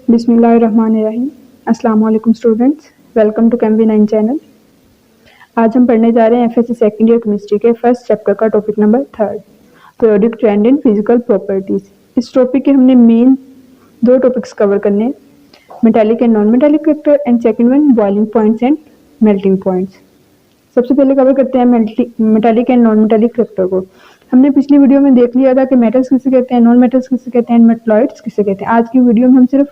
बिस्मिल्लाहिर्रहमानिर्रहीम। अस्सलाम वालेकुम स्टूडेंट्स, वेलकम टू केमवी9 चैनल। आज हम पढ़ने जा रहे हैं एफएससी सेकेंड ईयर केमिस्ट्री के फर्स्ट चैप्टर का topic number 3, periodic trend in physical properties. इस टॉपिक के हमने मेन दो टॉपिक्स कवर करने हैं, metallic and non metallic character and second one boiling points and melting points. सबसे पहले कवर करते हैं metallic and non metallic character को। हमने पिछली वीडियो में देख लिया था कि मेटल्स किसे कहते हैं, नॉन मेटल्स किसे कहते हैं, मेटलॉइड्स किसे कहते हैं। आज की वीडियो में हम सिर्फ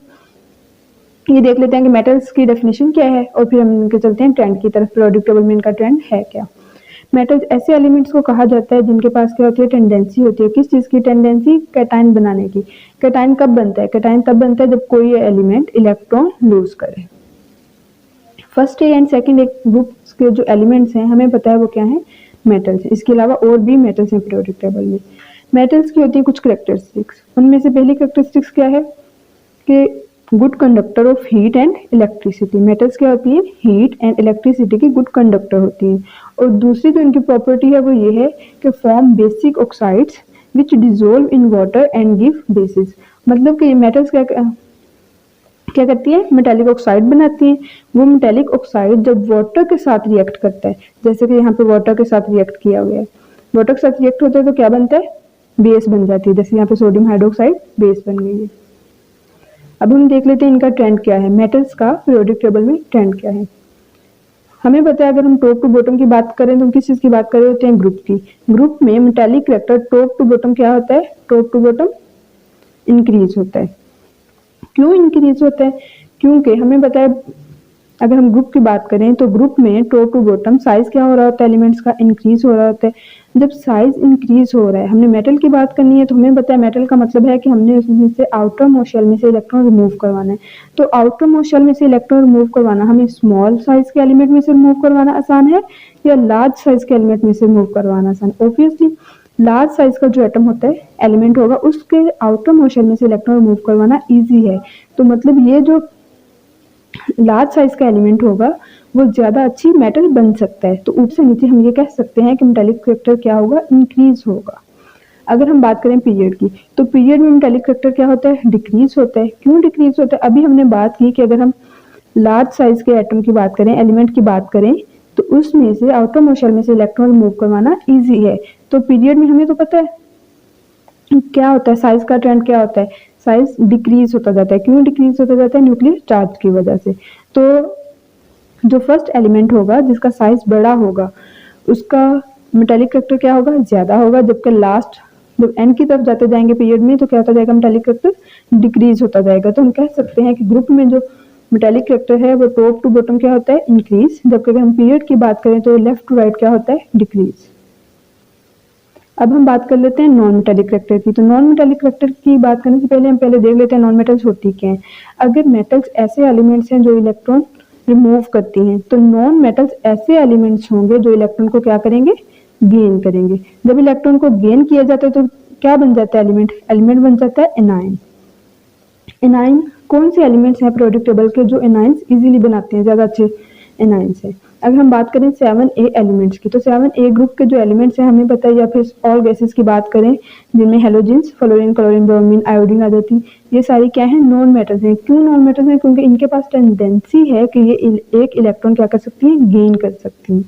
ये देख लेते हैं कि मेटल्स की डेफिनेशन क्या है और फिर हम इनके चलते हैं ट्रेंड की तरफ, पीरियोडिक टेबल में इनका ट्रेंड है क्या। मेटल्स ऐसे एलिमेंट्स को कहा जाता है जिनके पास क्या होती है, टेंडेंसी होती है। किस चीज की टेंडेंसी? कैटायन बनाने की। कैटायन कब बनता है? कैटायन तब बनता है जब कोई एलिमेंट इलेक्ट्रॉन लूज करे। फर्स्ट एंड सेकंड ग्रुप के जो एलिमेंट्स हैं हमें पता है वो क्या है, मेटल्स। इसके अलावा और भी मेटल्स हैं पीरियोडिक टेबल में। मेटल्स की होती है कुछ करेक्टरिस्टिक्स, उनमें से पहली करेक्टरिस्टिक्स क्या है कि good conductor of heat and electricity. Metals क्या होती है, हीट एंड इलेक्ट्रिसिटी की गुड कंडक्टर होती है। और दूसरी जो इनकी प्रॉपर्टी है वो ये है कि form basic oxides which dissolve in water and give basis. मतलब कि ये मेटल्स क्या करती है, मेटालिक ऑक्साइड बनाती है। वो मेटालिक ऑक्साइड जब वाटर के साथ रिएक्ट करता है, जैसे कि यहाँ पे वाटर के साथ रिएक्ट किया हुआ है, वाटर के साथ रिएक्ट होता है तो क्या बनता है, बेस बन जाती है। जैसे यहाँ पे सोडियम हाइड्रोक्साइड बेस बन गई है। अब हम देख लेते हैं इनका ट्रेंड क्या है, मेटल्स का पीरियोडिक टेबल में ट्रेंड क्या है। हमें पता है अगर हम टॉप टू बॉटम की बात करें तो हम किस चीज की बात कर रहे होते हैं, ग्रुप की। ग्रुप में metallic character top to bottom क्या होता है, टॉप टू बॉटम इंक्रीज होता है। क्यों इंक्रीज होता है? क्योंकि हमें पता है अगर हम ग्रुप की बात करें तो ग्रुप में टॉप टू बॉटम साइज क्या हो रहा होता है, एलिमेंट्स का इंक्रीज हो रहा होता है। जब साइज इंक्रीज हो रहा है, हमने मेटल की बात करनी है तो हमें पता है मेटल का मतलब है कि हमने उसमें से आउटर मोस्ट शेल में से इलेक्ट्रॉन रिमूव करवाना है। तो आउटर मोस्ट शेल में से इलेक्ट्रॉन रिमूव करवाना हमें स्मॉल साइज के एलिमेंट में से रिमूव करवाना आसान है या लार्ज साइज के एलिमेंट में से रिमूव करवाना आसान? ऑब्वियसली लार्ज साइज का जो एटम होता है, एलिमेंट होगा, उसके आउटर मोस्ट शेल में से इलेक्ट्रॉन रिमूव करवाना ईजी है। तो मतलब ये जो लार्ज साइज का एलिमेंट होगा वो ज्यादा अच्छी मेटल बन सकता है। तो ऊपर से नीचे हम ये कह सकते हैं कि मेटालिक कैरेक्टर क्या होगा, इंक्रीज होगा। अगर हम बात करें पीरियड की तो पीरियड में मेटालिक कैरेक्टर क्या होता है, डिक्रीज होता है। क्यों डिक्रीज होता है? अभी हमने बात की कि अगर हम लार्ज साइज के एटम की बात करें, एलिमेंट की बात करें, तो उसमें से आउटर मोस्ट शेल में से इलेक्ट्रॉन रिमूव करवाना ईजी है। तो पीरियड में हमें तो पता है क्या होता है, साइज का ट्रेंड क्या होता है, साइज डिक्रीज होता जाता है। क्यों डिक्रीज होता जाता है? न्यूक्लियर चार्ज की वजह से। तो जो फर्स्ट एलिमेंट होगा जिसका साइज बड़ा होगा उसका मेटालिक कैरेक्टर क्या होगा, ज्यादा होगा। जबकि लास्ट जब एंड की तरफ जाते जाएंगे पीरियड में तो क्या होता जाएगा, मेटालिक कैरेक्टर डिक्रीज होता जाएगा। तो हम कह सकते हैं कि ग्रुप में जो मेटालिक कैरेक्टर है वो टॉप टू बॉटम क्या होता है, इंक्रीज। जबकि अगर हम पीरियड की बात करें तो लेफ्ट टू राइट क्या होता है, डिक्रीज। अब हम बात कर लेते हैं नॉन मेटालिक कैरेक्टर की। तो नॉन मेटालिक कैरेक्टर की बात करने से पहले हम देख लेते हैं नॉन मेटल्स होती क्या है। अगर मेटल्स ऐसे एलिमेंट्स हैं जो इलेक्ट्रॉन रिमूव करती हैं, तो नॉन मेटल्स ऐसे एलिमेंट्स होंगे जो इलेक्ट्रॉन को क्या करेंगे, गेन करेंगे। जब इलेक्ट्रॉन को गेन किया जाता है तो क्या बन जाता है, एलिमेंट बन जाता है एनायन। एनायन कौन से एलिमेंट्स हैं पीरियोडिक टेबल के जो एनायंस इजीली बनाते हैं, ज्यादा अच्छे एनायंस हैं। अगर हम बात करें 7A एलिमेंट्स की तो 7A ग्रुप के जो एलिमेंट्स हैं हमें पता है, या फिर ऑल गैसेस की बात करें जिनमें halogens, fluorine, chlorine, bromine, iodine आ जाती, ये सारी क्या है, नॉन मेटल्स हैं। क्यों नॉन मेटल्स हैं? क्योंकि इनके पास टेंडेंसी है कि ये एक इलेक्ट्रॉन क्या कर सकती है, गेन कर सकती है।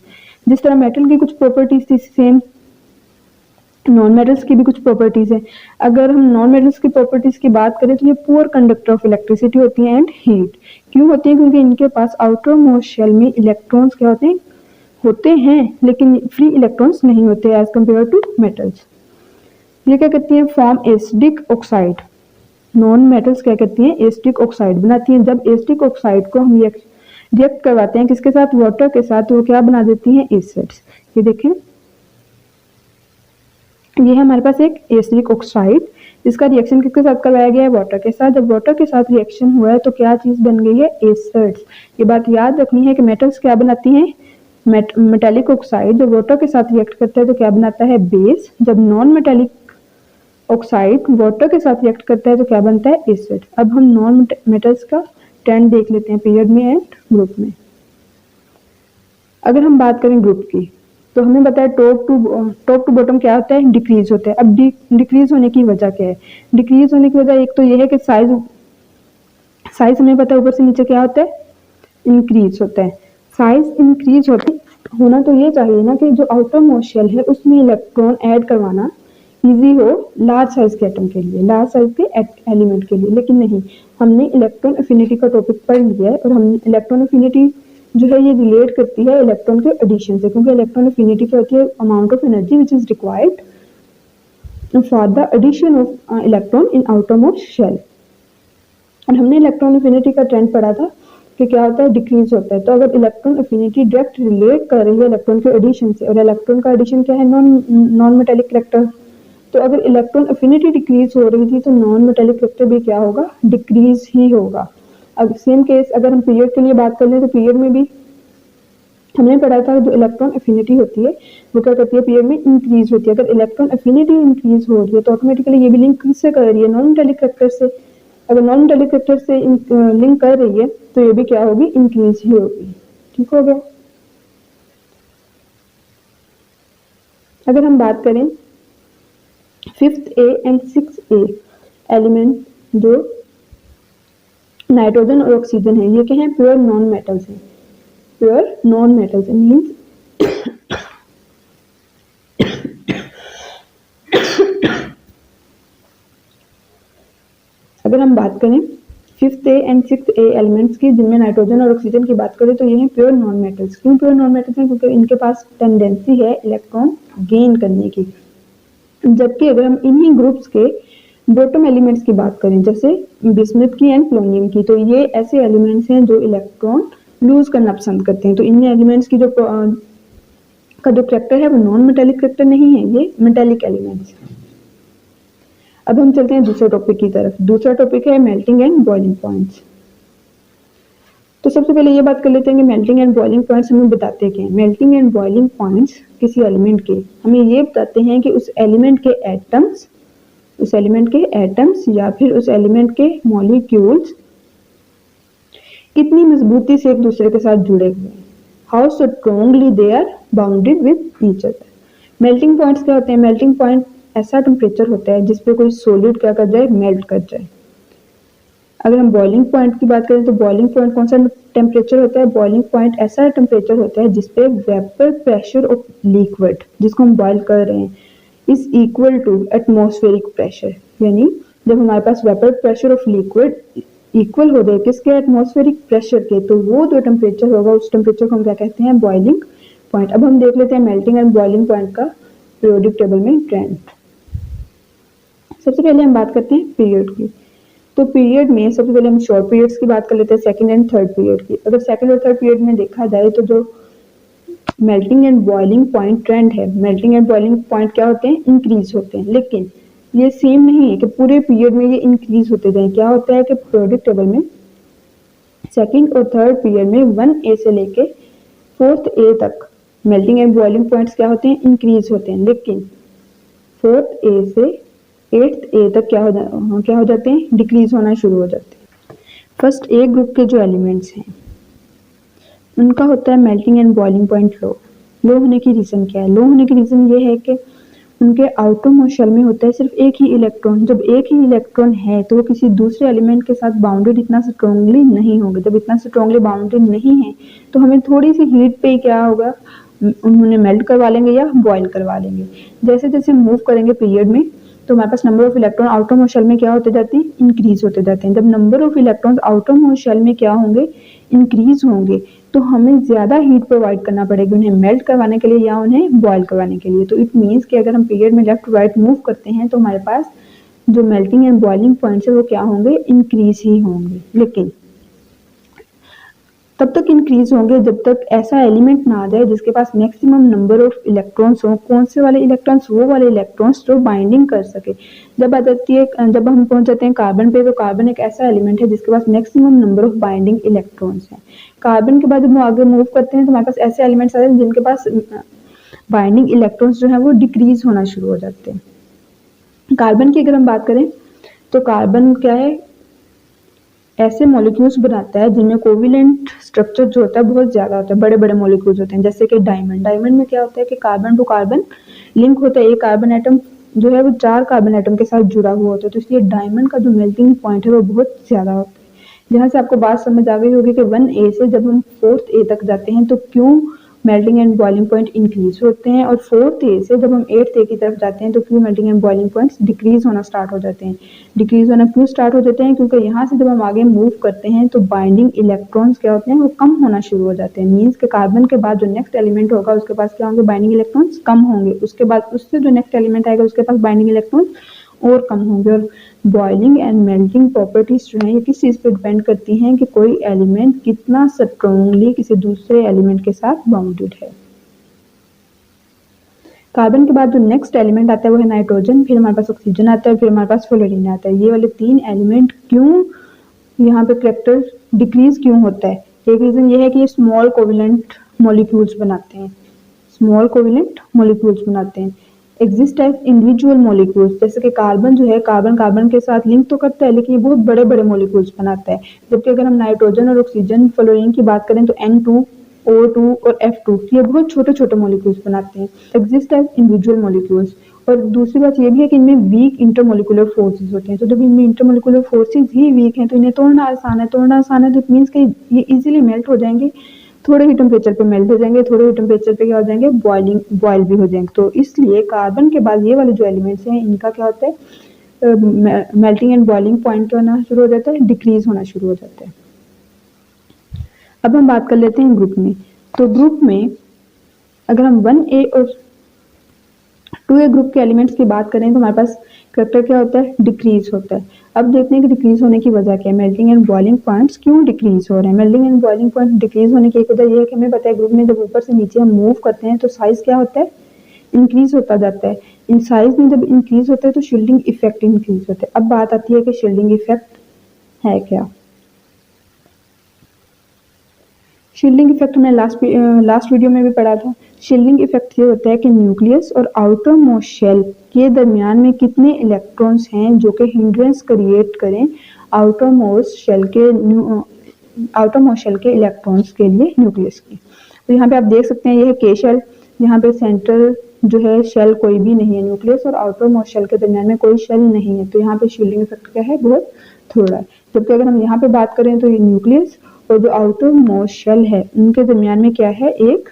जिस तरह मेटल की कुछ प्रॉपर्टीज थी, सेम नॉन मेटल्स की भी कुछ प्रॉपर्टीज है। अगर हम नॉन मेटल्स की प्रॉपर्टीज की बात करें तो ये पुअर कंडक्टर ऑफ इलेक्ट्रिसिटी होती है एंड हीट। क्यों होती है? क्योंकि इनके पास आउटर मोस्ट शेल में इलेक्ट्रॉन्स क्या होते हैं लेकिन फ्री इलेक्ट्रॉन्स नहीं होते एज कंपेयर टू मेटल्स। ये क्या करती है, form acidic oxide. Non metals क्या करती है, एसिडिक ऑक्साइड बनाती है। जब एसिडिक ऑक्साइड को हम रिएक्ट करवाते हैं किसके साथ, वाटर के साथ, तो वो क्या बना देती है, एसिड्स। ये देखें, ये है हमारे पास एक एसिडिक ऑक्साइड, इसका रिएक्शन किसके साथ करवाया गया है, वाटर के साथ। जब वाटर के साथ रिएक्शन हुआ है तो क्या चीज बन गई है, एसिड्स। ये बात याद रखनी है कि मेटल्स क्या बनाती हैं, मेटालिक ऑक्साइड जब वाटर के साथ रिएक्ट करता है तो क्या बनाता है, बेस। जब नॉन मेटालिक ऑक्साइड वाटर के साथ रिएक्ट करता है तो क्या बनता है, एसिड। अब हम नॉन मेटल्स का ट्रेंड देख लेते हैं पीरियड में एंड ग्रुप में। अगर हम बात करें ग्रुप की तो हमें पता है टॉप टू बॉटम क्या होता है, डिक्रीज होता है। अब डिक्रीज होने की वजह क्या है, डिक्रीज होने की वजह एक तो ये है कि साइज हमें पता है ऊपर से नीचे क्या होता है, इंक्रीज होता है। साइज इंक्रीज होना तो ये चाहिए ना कि जो आउटरमोस्ट शेल है उसमें इलेक्ट्रॉन ऐड करवाना इजी हो लार्ज साइज के एटम के लिए, लार्ज साइज के एलिमेंट के लिए, लेकिन नहीं, हमने इलेक्ट्रॉन एफिनिटी का टॉपिक पढ़ लिया है और हम इलेक्ट्रॉन एफिनिटी जो है ये रिलेट करती है इलेक्ट्रॉन के एडिशन से, क्योंकि इलेक्ट्रॉन एफिनिटी क्या होती है, amount of energy which is required for the addition of electron in outermost shell. और हमने इलेक्ट्रॉन एफिनिटी का ट्रेंड पढ़ा था कि क्या होता है, डिक्रीज होता है। तो अगर इलेक्ट्रॉन एफिनिटी डायरेक्ट रिलेट कर रही है इलेक्ट्रॉन के एडिशन से, और इलेक्ट्रॉन का एडिशन क्या है, नॉन मेटेलिक कैरेक्टर, तो अगर इलेक्ट्रॉन एफिनिटी डिक्रीज हो रही थी तो नॉन मेटेलिक कैरेक्टर भी क्या होगा, डिक्रीज ही होगा। अब सेम केस अगर हम पीरियड के लिए बात कर लें तो पीरियड में भी हमने पढ़ा था जो इलेक्ट्रॉन एफिनिटी होती है वो क्या करती है, पीरियड में इंक्रीज होती है। अगर इलेक्ट्रॉन एफिनिटी इंक्रीज हो रही है तो ऑटोमेटिकली ये भी लिंक किससे कर रही है, नॉन मेटेलिक कैरेक्टर से। अगर नॉन मेटेलिक कैरेक्टर से लिंक कर रही है तो ये भी क्या होगी, इंक्रीज ही होगी। ठीक हो गया। अगर हम बात करें 5th A and 6th A element जो नाइट्रोजन और ऑक्सीजन है, ये क्या है, प्योर नॉन मेटल्स है, प्योर नॉन मेटल्स मीन्स अगर हम बात करें 5th A and 6th A elements की जिनमें नाइट्रोजन और ऑक्सीजन की बात करें तो ये हैं प्योर नॉन मेटल्स। क्यों प्योर नॉन मेटल्स हैं, क्योंकि इनके पास टेंडेंसी है इलेक्ट्रॉन गेन करने की। जबकि अगर हम इन्हीं ग्रुप्स के बॉटम एलिमेंट्स की बात करें जैसे बिस्मुथ की एंड पोलोनियम की, तो ये ऐसे एलिमेंट्स हैं जो इलेक्ट्रॉन लूज करना पसंद करते हैं। तो इन एलिमेंट्स की जो कैरेक्टर है वो नॉन मेटेलिक कैरेक्टर नहीं है, ये मेटेलिक एलिमेंट्स। अब हम चलते हैं दूसरे टॉपिक की तरफ। दूसरा टॉपिक है मेल्टिंग एंड बॉइलिंग पॉइंट्स। तो सबसे पहले ये बात कर लेते हैं कि मेल्टिंग एंड बॉइलिंग पॉइंट्स हमें बताते क्या हैं। मेल्टिंग एंड बॉइलिंग पॉइंट्स किसी एलिमेंट के हमें ये बताते हैं कि उस एलिमेंट के एटम्स या फिर उस एलिमेंट के मॉलिक्यूल्स कितनी मजबूती से एक दूसरे के साथ जुड़े हुए हैं, how strongly they are bounded with each other. Melting points क्या होते हैं, मेल्टिंग पॉइंट ऐसा टेम्परेचर होता है जिसपे कोई सॉलिड क्या कर जाए, मेल्ट कर जाए। अगर हम बॉइलिंग पॉइंट की बात करें तो बॉइलिंग पॉइंट कौन सा टेम्परेचर होता है, बॉइलिंग पॉइंट ऐसा टेम्परेचर होता है जिसपे वेपर प्रेशर ऑफ लिक्विड जिसको हम बॉइल कर रहे हैं is equal to atmospheric pressure. यानी जब हमारे पास vapour pressure of liquid equal हो जाए किसके, एटमॉस्फेरिक प्रेशर के, तो वो जो टेम्परेचर होगा उस टेम्परेचर को हम क्या कहते हैं, बॉइलिंग पॉइंट। अब हम देख लेते हैं मेल्टिंग एंड बॉइलिंग पॉइंट का पीरियोडिक टेबल में ट्रेंड। सबसे पहले हम बात करते हैं पीरियड की। तो पीरियड में सबसे पहले हम शॉर्ट पीरियड्स की बात कर लेते हैं, सेकंड एंड थर्ड पीरियड की। अगर सेकंड और थर्ड पीरियड में देखा जाए तो जो melting and boiling point trend है, मेल्टिंग एंड बॉइलिंग पॉइंट क्या होते हैं, इंक्रीज होते हैं। लेकिन ये सेम नहीं है कि पूरे पीरियड में ये इंक्रीज होते जाए। क्या होता है कि पीरियोडिक टेबल में सेकंड और थर्ड पीरियड में 1A से लेके 4th A तक मेल्टिंग एंड बॉइलिंग पॉइंट्स क्या होते हैं, इंक्रीज होते हैं। लेकिन 4th A से 8th A तक क्या हो जाते हैं, डिक्रीज होना शुरू हो जाते हैं। फर्स्ट A ग्रुप के जो एलिमेंट्स हैं उनका होता है मेल्टिंग एंड बॉइलिंग पॉइंट लो होने की रीजन क्या है, लो होने की रीजन ये है कि उनके आउटरमोस्ट शेल में होता है सिर्फ एक ही इलेक्ट्रॉन। जब एक ही इलेक्ट्रॉन है तो वो किसी दूसरे एलिमेंट के साथ बाउंडेड इतना स्ट्रांगली नहीं होंगे। जब इतना स्ट्रांगली बाउंडेड नहीं है तो हमें थोड़ी सी हीट पे क्या होगा, उन्होंने मेल्ट करवा लेंगे या बॉइल करवा लेंगे। जैसे जैसे मूव करेंगे पीरियड में तो हमारे पास number of electron outermost shell में क्या होते जाते हैं, इंक्रीज होते जाते हैं। जब number of electrons outermost shell में क्या होंगे, इंक्रीज होंगे, तो हमें ज्यादा हीट प्रोवाइड करना पड़ेगी उन्हें मेल्ट करवाने के लिए या उन्हें बॉइल करवाने के लिए। तो इट मीन्स कि अगर हम पीरियड में लेफ्ट राइट मूव करते हैं तो हमारे पास जो मेल्टिंग एंड बॉइलिंग पॉइंट्स है वो क्या होंगे, इंक्रीज ही होंगे। लेकिन तब तक इंक्रीज होंगे जब तक ऐसा एलिमेंट ना आ जाए जिसके पास मैक्सिमम नंबर ऑफ इलेक्ट्रॉन्स हो। कौन से वाले इलेक्ट्रॉन्स, वो वाले इलेक्ट्रॉन्स जो बाइंडिंग कर सके। जब हम पहुंच जाते हैं कार्बन पे, तो कार्बन एक ऐसा एलिमेंट है जिसके पास maximum number of binding electrons हैं। कार्बन के बाद जब हम आगे मूव करते हैं तो हमारे पास ऐसे एलिमेंट्स आते हैं जिनके पास बाइंडिंग इलेक्ट्रॉन्स जो है वो डिक्रीज होना शुरू हो जाते हैं। कार्बन की अगर हम बात करें तो कार्बन क्या है, ऐसे मॉलिक्यूल्स बनाता है जिनमें कोविलेंट स्ट्रक्चर जो होता है बहुत ज्यादा होता है, बड़े बड़े मॉलिक्यूल्स होते हैं। जैसे कि डायमंड में क्या होता है कि कार्बन टू कार्बन लिंक होता है, एक कार्बन एटम जो है वो 4 कार्बन एटम के साथ जुड़ा हुआ होता है। तो इसलिए डायमंड का जो मेल्टिंग पॉइंट है वो बहुत ज्यादा होता है। जहाँ से आपको बात समझ आ गई होगी कि 1A से जब हम 4th A तक जाते हैं तो क्यों melting and boiling point increase होते हैं, और 4th A से जब हम 8th A की तरफ जाते हैं तो क्यों melting and boiling points decrease होना स्टार्ट हो जाते हैं। डिक्रीज होना क्यों स्टार्ट हो जाते हैं, क्योंकि यहाँ से जब हम आगे मूव करते हैं तो बाइंडिंग इलेक्ट्रॉन्स क्या होते हैं, वो कम होना शुरू हो जाते हैं। मीन्स के कार्बन के बाद जो नेक्स्ट एलिमेंट होगा उसके पास क्या होंगे, बाइंडिंग इलेक्ट्रॉन्स कम होंगे। उसके बाद उससे जो नेक्स्ट एलिमेंट आएगा उसके पास बाइंडिंग इलेक्ट्रॉन्स और कम होंगे। और बॉइलिंग एंड मेल्टिंग प्रॉपर्टीज जो है ये किस चीज पे डिपेंड करती हैं कि कोई एलिमेंट कितना स्ट्रांगली किसी दूसरे एलिमेंट के साथ बाउंडेड है। कार्बन के बाद जो नेक्स्ट एलिमेंट आता है वो है नाइट्रोजन, फिर हमारे पास ऑक्सीजन आता है, फिर हमारे पास फ्लोरीन आता है। ये वाले 3 एलिमेंट क्यों यहाँ पे कैरेक्टर डिक्रीज क्यों होता है, एक रीजन ये है कि ये स्मॉल कोवेलेंट मॉलिक्यूल्स बनाते हैं, स्मॉल कोवेलेंट मॉलिक्यूल्स बनाते हैं। एग्जिस्ट एज इंडिविजुअल मॉलिक्यूल्स, जैसे कि कार्बन जो है कार्बन कार्बन के साथ लिंक तो करता है लेकिन ये बहुत बड़े बड़े मॉलिक्यूल्स बनाता है। जबकि अगर हम नाइट्रोजन और ऑक्सीजन फ्लोरीन की बात करें तो N2 O2 और F2 ये बहुत छोटे छोटे मॉलिक्यूल्स बनाते हैं। Exist as individual molecules. और दूसरी बात ये भी है कि इनमें वीक इंटरमोलिकुलर फोर्सेस होते हैं। तो जब इनमें इंटरमोलिकुलर फोर्सेस ही वीक हैं तो इन्हें तोड़ना आसान है, तोड़ना आसान है तो इट मीन्स कि ये इजीली मेल्ट हो जाएंगे, थोड़े ही टेम्परेचर पे मेल्ट हो जाएंगे, थोड़े ही टेम्परेचर पे क्या हो जाएंगे, बॉयल भी हो जाएंगे। तो इसलिए कार्बन के बाद ये वाले जो एलिमेंट्स हैं इनका क्या होता है, मेल्टिंग एंड बॉइलिंग पॉइंट क्या होना शुरू हो जाता है, डिक्रीज होना शुरू हो जाता है। अब हम बात कर लेते हैं ग्रुप में। तो ग्रुप में अगर हम 1A और 2A ग्रुप के एलिमेंट्स की बात करें तो हमारे पास कैरेक्टर क्या होता है, डिक्रीज होता है। अब देखते हैं कि डिक्रीज होने की वजह क्या है, मेल्टिंग एंड बॉइलिंग पॉइंट्स क्यों डिक्रीज हो रहे हैं। Melting and boiling point decrease होने की एक वजह यह है कि हमें पता है ग्रुप में जब ऊपर से नीचे हम मूव करते हैं तो साइज क्या होता है, इंक्रीज होता जाता है। इन साइज में जब इंक्रीज होता है तो शील्डिंग इफेक्ट इंक्रीज होता है। अब बात आती है कि शील्डिंग इफेक्ट है क्या। शील्डिंग इफेक्ट हमने लास्ट वीडियो में भी पढ़ा था। शील्डिंग इफेक्ट ये होता है कि न्यूक्लियस और आउटर मोस्ट शेल के दरमियान में कितने इलेक्ट्रॉन्स हैं जो कि हिंड्रेंस क्रिएट करें आउटर मोस्ट शेल के इलेक्ट्रॉन्स के लिए न्यूक्लियस की। तो यहाँ पे आप देख सकते हैं ये है के शेल, यहाँ पे सेंट्रल जो है शेल कोई भी नहीं है, न्यूक्लियस और आउटर मोस्ट शेल के दरमियान में कोई शेल नहीं है, तो यहाँ पे शील्डिंग इफेक्ट क्या है, बहुत थोड़ा है। जबकि अगर हम यहाँ पे बात करें तो ये न्यूक्लियस और जो आउटर मोस्ट शेल है उनके दरमियान में क्या है, एक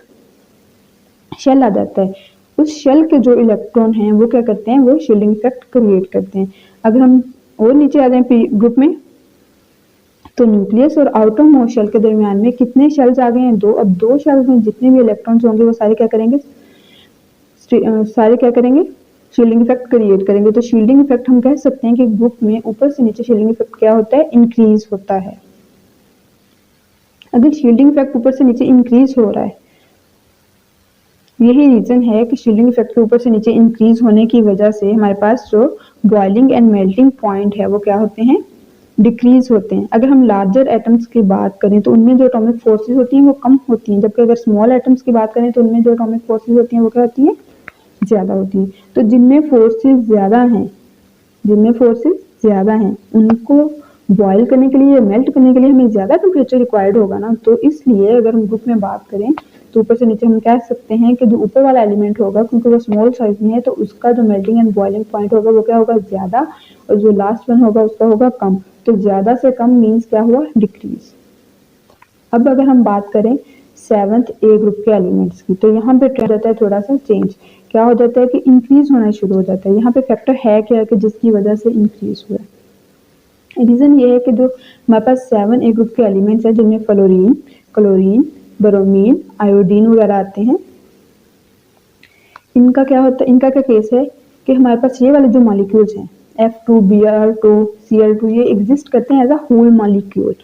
शेल आ जाता है। उस शेल के जो इलेक्ट्रॉन हैं वो क्या करते हैं, वो शील्डिंग इफेक्ट क्रिएट करते हैं। अगर हम और नीचे आ जाए ग्रुप में तो न्यूक्लियस और आउटर मोस्ट शेल के दरमियान में कितने शेल्स आ गए हैं, 2। अब 2 शेल्स में जितने भी इलेक्ट्रॉन्स होंगे वो सारे क्या करेंगे, शील्डिंग इफेक्ट क्रिएट करेंगे। तो शील्डिंग इफेक्ट हम कह सकते हैं कि ग्रुप में ऊपर से नीचे शील्डिंग इफेक्ट क्या होता है, इंक्रीज होता है। अगर शील्डिंग इफेक्ट ऊपर से नीचे इंक्रीज हो रहा है, यही रीजन है कि शील्डिंग इफेक्ट के ऊपर से नीचे इंक्रीज होने की वजह से हमारे पास जो बॉइलिंग एंड मेल्टिंग पॉइंट है वो क्या होते हैं, डिक्रीज होते हैं। अगर हम लार्जर एटम्स की बात करें तो उनमें जो एटॉमिक फोर्सेस होती हैं वो कम होती हैं, जबकि अगर स्मॉल एटम्स की बात करें तो उनमें जो एटॉमिक फोर्सेस होती हैं वो क्या होती हैं, ज्यादा होती हैं। तो जिनमें फोर्सेस ज्यादा हैं उनको बॉयल करने के लिए या मेल्ट करने के लिए हमें ज्यादा टेम्परेचर रिक्वायर्ड होगा ना। तो इसलिए अगर हम ग्रुप में बात करें तो ऊपर से नीचे हम कह सकते हैं कि जो ऊपर वाला एलिमेंट होगा क्योंकि वो स्मॉल साइज में है तो उसका जो मेल्टिंग एंड बॉइलिंग पॉइंट होगा वो क्या होगा, ज्यादा, और जो लास्ट वन होगा उसका होगा कम। तो ज्यादा से कम मीन्स क्या हुआ, डिक्रीज। अब अगर हम बात करें 7th A ग्रुप के एलिमेंट्स की तो यहाँ पे ट्रेंड रहता है थोड़ा सा चेंज, क्या हो जाता है कि इंक्रीज होना शुरू हो जाता है। यहाँ पे फैक्टर है क्या कि जिसकी वजह से इंक्रीज हुआ है। रीजन ये है कि जो हमारे पास 7A ग्रुप के एलिमेंट्स हैं जिनमें फ्लोरीन, क्लोरीन, ब्रोमीन, आयोडीन वगैरह आते हैं, इनका क्या होता है, इनका क्या केस है कि हमारे पास ये वाले जो मॉलिक्यूल्स हैं F2, Br2, Cl2 ये एग्जिस्ट करते हैं एज अ होल मॉलिक्यूल।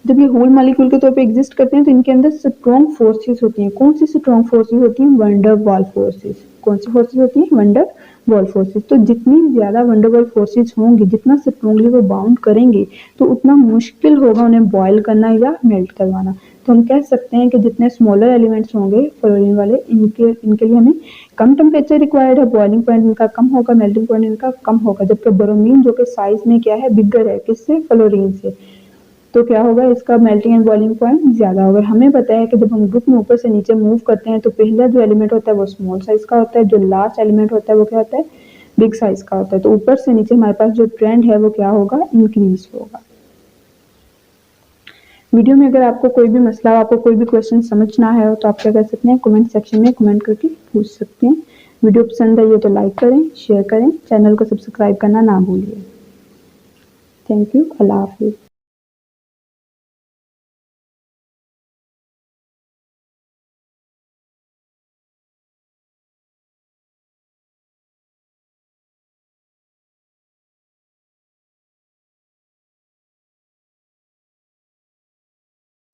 जब ये होल मॉलिक्यूल के तौर पे एग्जिस्ट करते हैं तो इनके अंदर स्ट्रॉन्ग फोर्सेस होती हैं। कौन सी स्ट्रॉन्ग फोर्सेस होती हैं, वंडर वॉल फोर्सेस। कौन सी फोर्सेस होती हैं, वंडर वॉल फोर्सेस। तो जितनी ज्यादा वंडर वॉल फोर्सेस होंगी, जितना स्ट्रॉन्गली वो बाउंड करेंगे तो उतना मुश्किल होगा उन्हें बॉयल करना या मेल्ट करवाना। तो हम कह सकते हैं कि जितने स्मॉलर एलिमेंट्स होंगे फ्लोरीन वाले, इनके लिए हमें कम टेम्परेचर रिक्वायर्ड है, बॉइलिंग पॉइंट इनका कम होगा, मेल्टिंग पॉइंट इनका कम होगा। जबकि ब्रोमीन जो कि साइज में क्या है, बिगर है, किससे, फ्लोरीन से, तो क्या होगा, इसका मेल्टिंग एंड बॉइलिंग पॉइंट ज्यादा होगा। हमें पता है कि जब हम ग्रुप में ऊपर से नीचे मूव करते हैं तो पहला जो एलिमेंट होता है वो स्मॉल साइज का होता है, जो लास्ट एलिमेंट होता है वो क्या होता है, बिग साइज का होता है। तो ऊपर से नीचे हमारे पास जो ट्रेंड है वो क्या होगा, इंक्रीज होगा। वीडियो में अगर आपको कोई भी मसला, आपको कोई भी क्वेश्चन समझ ना आया हो तो आप क्या कर सकते हैं, कमेंट सेक्शन में कमेंट करके पूछ सकते हैं। वीडियो पसंद आई हो तो लाइक करें, शेयर करें, चैनल को सब्सक्राइब करना ना भूलिए। Thank you. अल्लाह हाफिज़।